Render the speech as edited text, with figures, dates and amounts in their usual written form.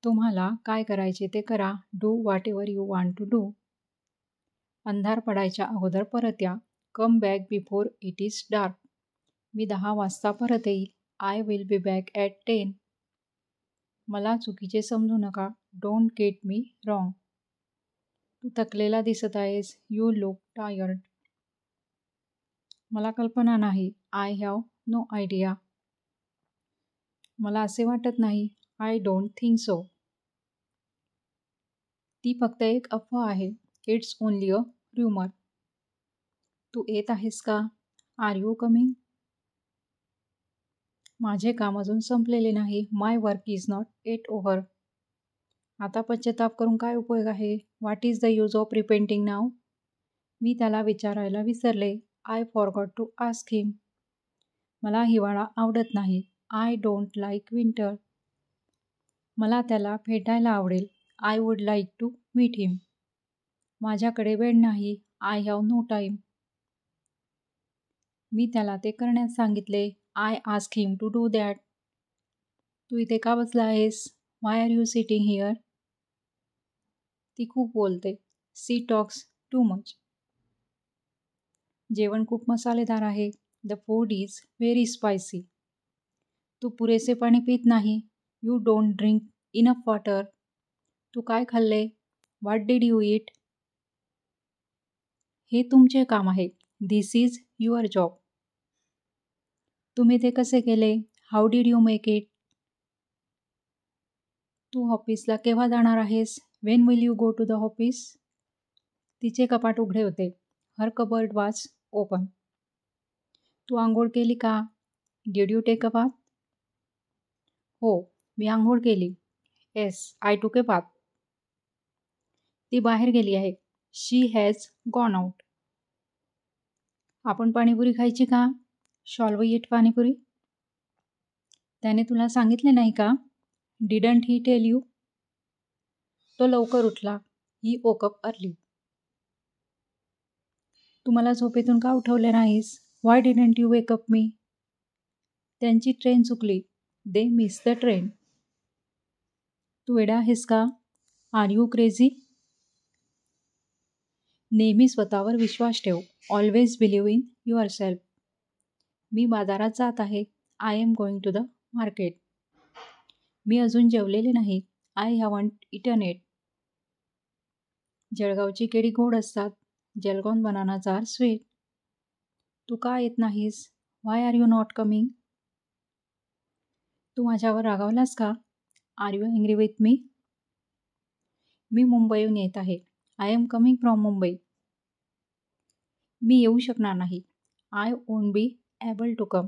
तुम्हाला काय करायचे ते करा. Do whatever you want to do. अंधार पडायच्या अगोदर परत या. Come back before it is dark. मी 10 वाजता परत येईल. I will be back at 10. मला चुकीचे समजू नका. Don't get me wrong. तू थकलेला दिसत आहेस. You look tired. मला कल्पना नाही. I have no idea. मला असे वाटत नाही. I don't think so. ती फक्त एक अफवा आहे. It's only a rumour. तू येत आहेस का? Are you coming? माझे काम अजून संपलेले नाही. My work is not yet over. आता पश्चाताप करून काय उपयोग आहे? What is the use of repenting now? मी त्याला विचारायला विसरले. I forgot to ask him. मला हिवाळा आवडत नाही. I don't like winter. मला त्याला भेटायला आवडेल. I would like to meet him. माझ्याकडे वेळ नाही. I have no time. मी त्याला ते करण्यास सांगितले. I ask him to do that. तू इथे का बसला आहेस? Why are you sitting here? ती खूप बोलते. She talks too much. जेवण खूप मसालेदार आहे. The food is very spicy. तू पुरेसे पाणी पित नाही. You don't drink enough water. तू काय खाल्ले? What did you eat? हे तुमचे काम आहे. This is your job. तुम्ही ते कसे केले? How did you make it? तू ऑफिसला केव्हा जाणार आहेस? When will you go to the office? तिचे कपाट उघडे होते. Her cupboard was open. तू आंघोळ केली का? Did you take a bath? हो, मी आंघोळ केली. येस, आय टूक ए बाथ. ती बाहेर गेली आहे. She has gone out. आपण पाणीपुरी खायची का? Shall we eat panipuri? त्याने तुला सांगितले नाही का? Didn't he tell you? तो लवकर उठला. ही वोक अप अर्ली. तू मला झोपेतून का उठवले नाहीस? Why didn't you wake up me? त्यांची ट्रेन चुकली. They miss the train. तू वेडा आहेस का? Are you crazy? नेहमी स्वतःवर विश्वास ठेव. Always believe in yourself. मी बाजारात जात आहे. I am going to the market. मी अजून जेवलेले नाही. I haven't eaten it. जळगावची केळी गोड असतात. Jalgaon bananas are sweet. तू का येत नाहीस? Why are you not coming? तू माझ्यावर रागावलास का? Are you angry with me? मी मुंबईहून येत आहे. I am coming from Mumbai. मी येऊ शकणार नाही. I won't be able to come.